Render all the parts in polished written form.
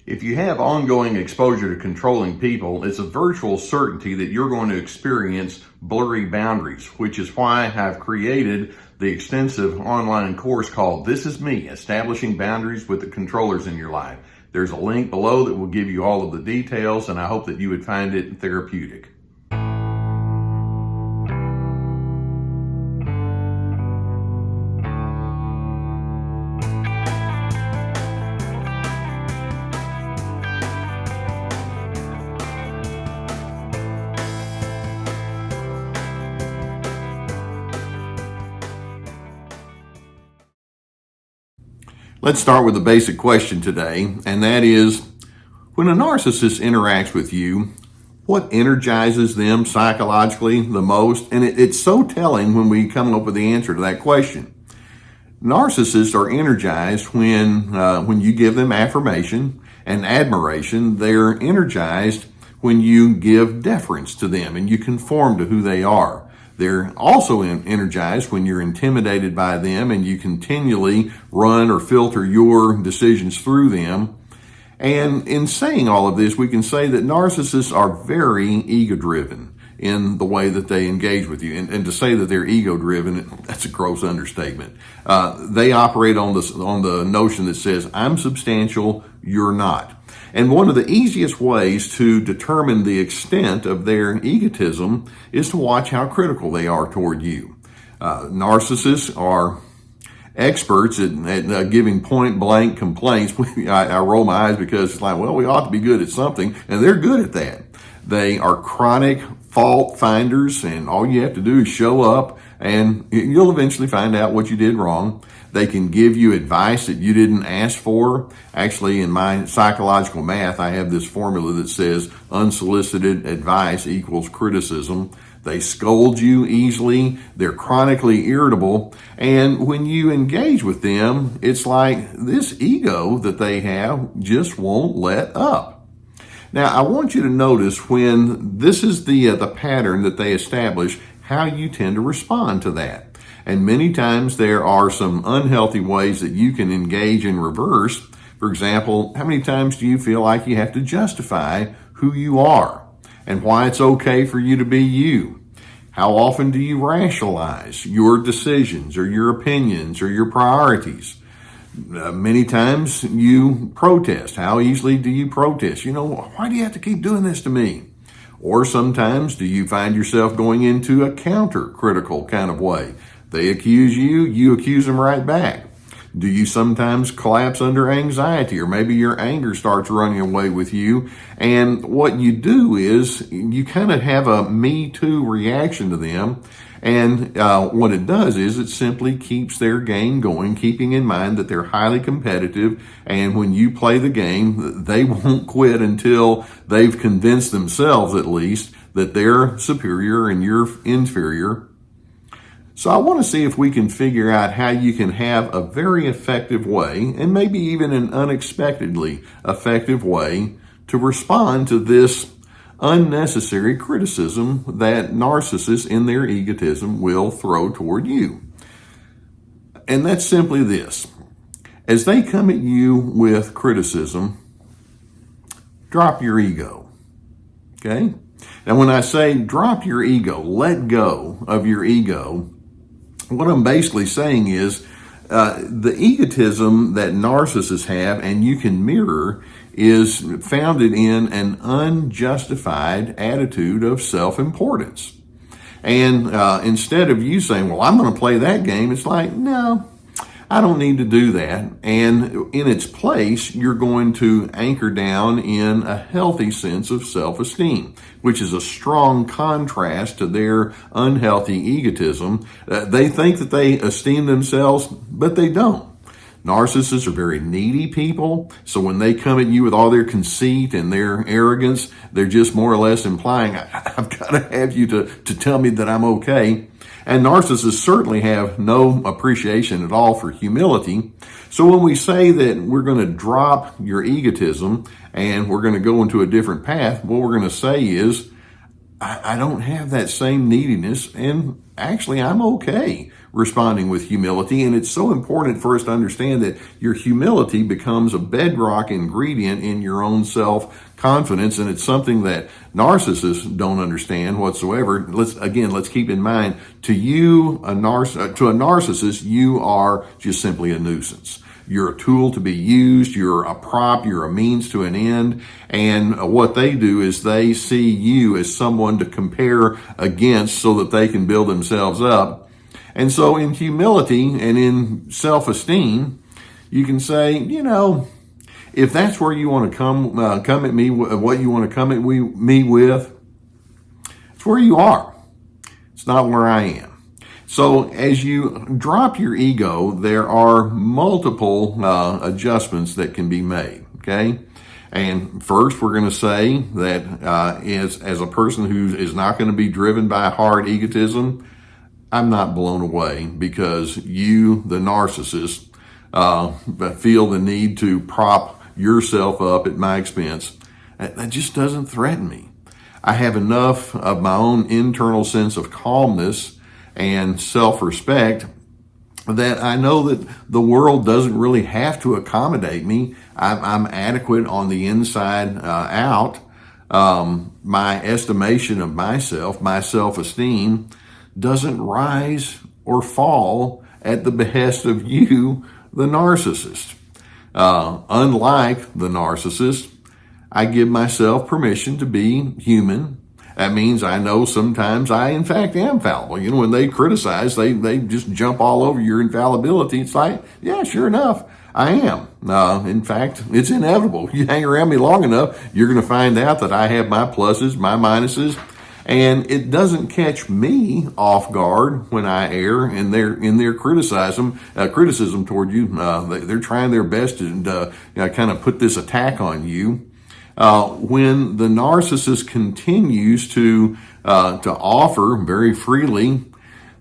If you have ongoing exposure to controlling people, it's a virtual certainty that you're going to experience blurry boundaries, which is why I've created the extensive online course called This Is Me, Establishing Boundaries with the Controllers in Your Life. There's a link below that will give you all of the details, and I hope that you would find it therapeutic. Let's start with the basic question today, and that is, when a narcissist interacts with you, what energizes them psychologically the most? And it's so telling when we come up with the answer to that question. Narcissists are energized when you give them affirmation and admiration. They're energized when you give deference to them and you conform to who they are. They're also energized when you're intimidated by them and you continually run or filter your decisions through them. And in saying all of this, we can say that narcissists are very ego-driven in the way that they engage with you. And to say that they're ego-driven, that's a gross understatement. They operate on the notion that says, I'm substantial, you're not. And one of the easiest ways to determine the extent of their egotism is to watch how critical they are toward you. Narcissists are experts at giving point-blank complaints. I roll my eyes because it's like, well, we ought to be good at something, and they're good at that. They are chronic fault finders, and all you have to do is show up, and you'll eventually find out what you did wrong. They can give you advice that you didn't ask for. Actually, in my psychological math, I have this formula that says unsolicited advice equals criticism. They scold you easily. They're chronically irritable. And when you engage with them, it's like this ego that they have just won't let up. Now, I want you to notice when this is the pattern that they establish, how you tend to respond to that. And many times there are some unhealthy ways that you can engage in reverse. For example, how many times do you feel like you have to justify who you are and why it's okay for you to be you? How often do you rationalize your decisions or your opinions or your priorities? Many times you protest. How easily do you protest? Why do you have to keep doing this to me? Or sometimes do you find yourself going into a counter-critical kind of way? They accuse you, you accuse them right back. Do you sometimes collapse under anxiety, or maybe your anger starts running away with you? And what you do is you kind of have a me too reaction to them. And what it does is it simply keeps their game going, keeping in mind that they're highly competitive. And when you play the game, they won't quit until they've convinced themselves, at least, that they're superior and you're inferior. So I want to see if we can figure out how you can have a very effective way, and maybe even an unexpectedly effective way, to respond to this unnecessary criticism that narcissists in their egotism will throw toward you. And that's simply this. As they come at you with criticism, drop your ego. Okay? Now when I say drop your ego, let go of your ego, what I'm basically saying is the egotism that narcissists have, and you can mirror, is founded in an unjustified attitude of self-importance. And instead of you saying, well, I'm going to play that game, it's like, no, I don't need to do that. And in its place, you're going to anchor down in a healthy sense of self-esteem, which is a strong contrast to their unhealthy egotism. They think that they esteem themselves, but they don't. Narcissists are very needy people, so when they come at you with all their conceit and their arrogance, they're just more or less implying, I've got to have you to tell me that I'm okay. And narcissists certainly have no appreciation at all for humility. So when we say that we're going to drop your egotism and we're going to go into a different path, what we're going to say is, I don't have that same neediness, and actually I'm okay responding with humility. And it's so important for us to understand that your humility becomes a bedrock ingredient in your own self-confidence, and it's something that narcissists don't understand whatsoever. Let's keep in mind, to a narcissist, you are just simply a nuisance. You're a tool to be used. You're a prop. You're a means to an end. And what they do is they see you as someone to compare against so that they can build themselves up. And so in humility and in self-esteem, you can say, if that's where you want to come at me, what you want to come at me with, it's where you are. It's not where I am. So as you drop your ego, there are multiple adjustments that can be made, okay? And first, we're going to say that as a person who is not going to be driven by hard egotism, I'm not blown away because you, the narcissist, feel the need to prop yourself up at my expense. That just doesn't threaten me. I have enough of my own internal sense of calmness and self-respect that I know that the world doesn't really have to accommodate me. I'm adequate on the inside out. My estimation of myself, my self-esteem, doesn't rise or fall at the behest of you, the narcissist. Unlike the narcissist, I give myself permission to be human. That means I know sometimes I, in fact, am fallible. When they criticize, they just jump all over your infallibility. It's like, yeah, sure enough, I am. In fact, it's inevitable. You hang around me long enough, you're going to find out that I have my pluses, my minuses, and it doesn't catch me off guard when I err in their criticism toward you. They're trying their best to kind of put this attack on you. When the narcissist continues to offer very freely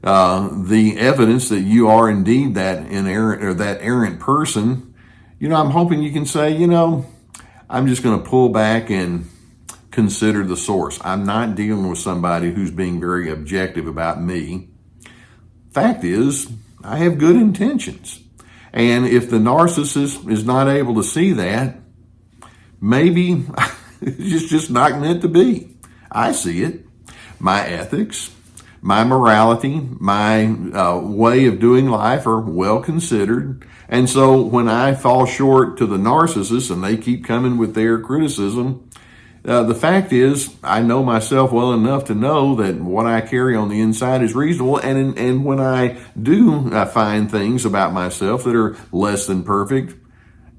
the evidence that you are indeed that inerrant or that errant person, I'm hoping you can say, I'm just going to pull back and consider the source. I'm not dealing with somebody who's being very objective about me. Fact is, I have good intentions. And if the narcissist is not able to see that, maybe it's just not meant to be. I see it. My ethics, my morality, my way of doing life are well considered. And so when I fall short to the narcissist and they keep coming with their criticism, the fact is I know myself well enough to know that what I carry on the inside is reasonable. And when I do find things about myself that are less than perfect,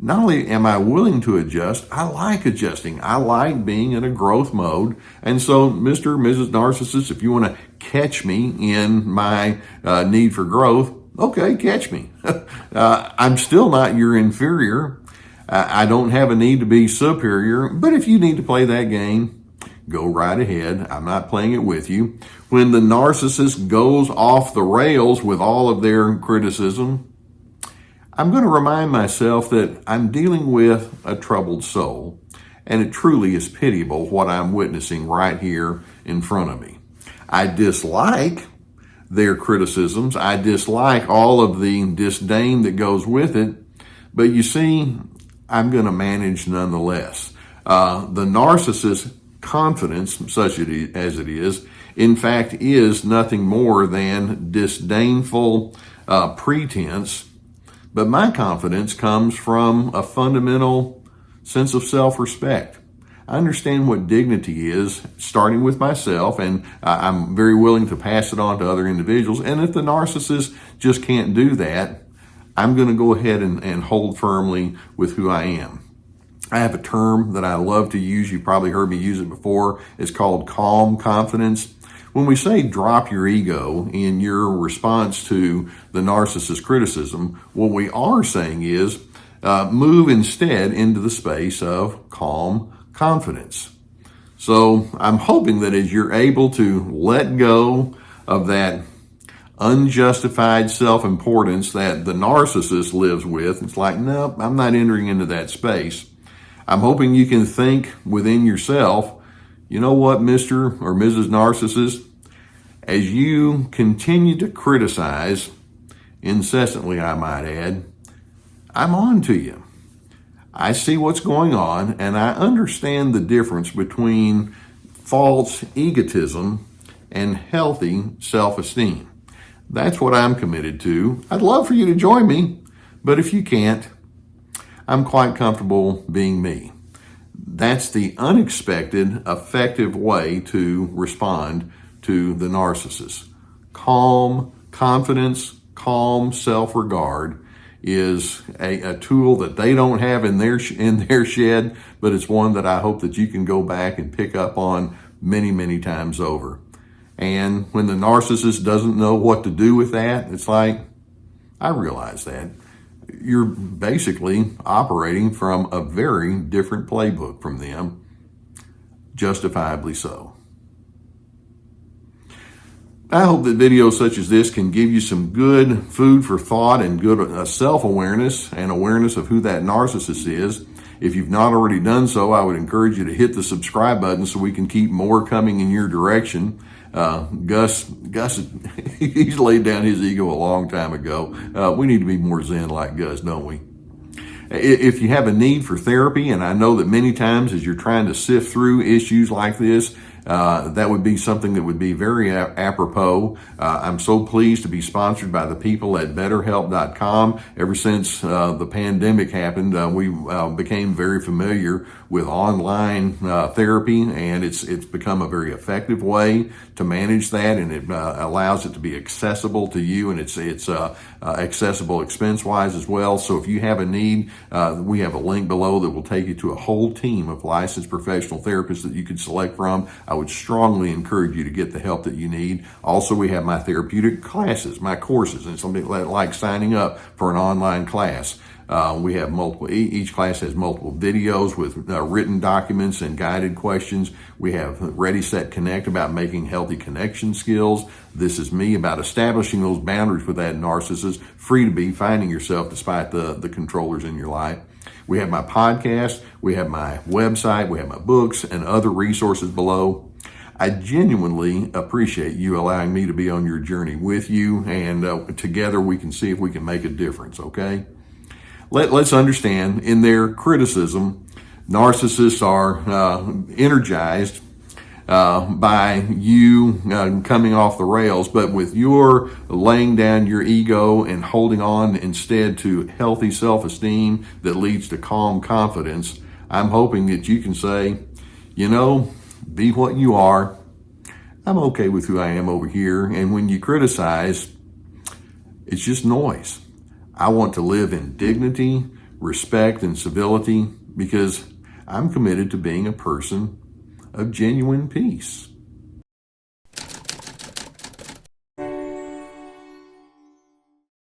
not only am I willing to adjust, I like adjusting. I like being in a growth mode. And so, Mr. or Mrs. Narcissist, if you want to catch me in my need for growth, okay, catch me. I'm still not your inferior. I don't have a need to be superior. But if you need to play that game, go right ahead. I'm not playing it with you. When the narcissist goes off the rails with all of their criticism, I'm going to remind myself that I'm dealing with a troubled soul, and it truly is pitiable what I'm witnessing right here in front of me. I dislike their criticisms. I dislike all of the disdain that goes with it, but you see, I'm going to manage nonetheless. The narcissist's confidence, such as it is, in fact, is nothing more than disdainful pretense. But my confidence comes from a fundamental sense of self-respect. I understand what dignity is, starting with myself, and I'm very willing to pass it on to other individuals. And if the narcissist just can't do that, I'm going to go ahead and hold firmly with who I am. I have a term that I love to use. You've probably heard me use it before. It's called calm confidence. When we say drop your ego in your response to the narcissist's criticism, what we are saying is move instead into the space of calm confidence. So I'm hoping that as you're able to let go of that unjustified self-importance that the narcissist lives with, it's like, nope, I'm not entering into that space. I'm hoping you can think within yourself, You know what, Mr. or Mrs. Narcissist? As you continue to criticize, incessantly I might add, I'm on to you. I see what's going on, and I understand the difference between false egotism and healthy self-esteem. That's what I'm committed to. I'd love for you to join me, but if you can't, I'm quite comfortable being me. That's the unexpected, effective way to respond to the narcissist. Calm confidence, calm self-regard is a tool that they don't have in their shed, but it's one that I hope that you can go back and pick up on many, many times over. And when the narcissist doesn't know what to do with that, it's like, I realize that. You're basically operating from a very different playbook from them, justifiably so. I hope that videos such as this can give you some good food for thought and good self-awareness and awareness of who that narcissist is. If you've not already done so, I would encourage you to hit the subscribe button so we can keep more coming in your direction. Gus, he's laid down his ego a long time ago. We need to be more zen like Gus, don't we? If you have a need for therapy, and I know that many times as you're trying to sift through issues like this, that would be something that would be very apropos. I'm so pleased to be sponsored by the people at BetterHelp.com. Ever since the pandemic happened, we became very familiar with online therapy, and it's become a very effective way to manage that, and it allows it to be accessible to you, and it's accessible expense-wise as well. So if you have a need, we have a link below that will take you to a whole team of licensed professional therapists that you can select from. I would strongly encourage you to get the help that you need. Also, we have my therapeutic classes, my courses, and something like signing up for an online class. We have multiple, each class has multiple videos with written documents and guided questions. We have Ready, Set, Connect about making healthy connection skills. This is me about establishing those boundaries with that narcissist, free to be, finding yourself despite the controllers in your life. We have my podcast, we have my website, we have my books and other resources below. I genuinely appreciate you allowing me to be on your journey with you, and together we can see if we can make a difference, okay? Let's understand, in their criticism, narcissists are energized by you coming off the rails, but with your laying down your ego and holding on instead to healthy self-esteem that leads to calm confidence, I'm hoping that you can say, you know, be what you are. I'm okay with who I am over here. And when you criticize, it's just noise. I want to live in dignity, respect, and civility because I'm committed to being a person of genuine peace.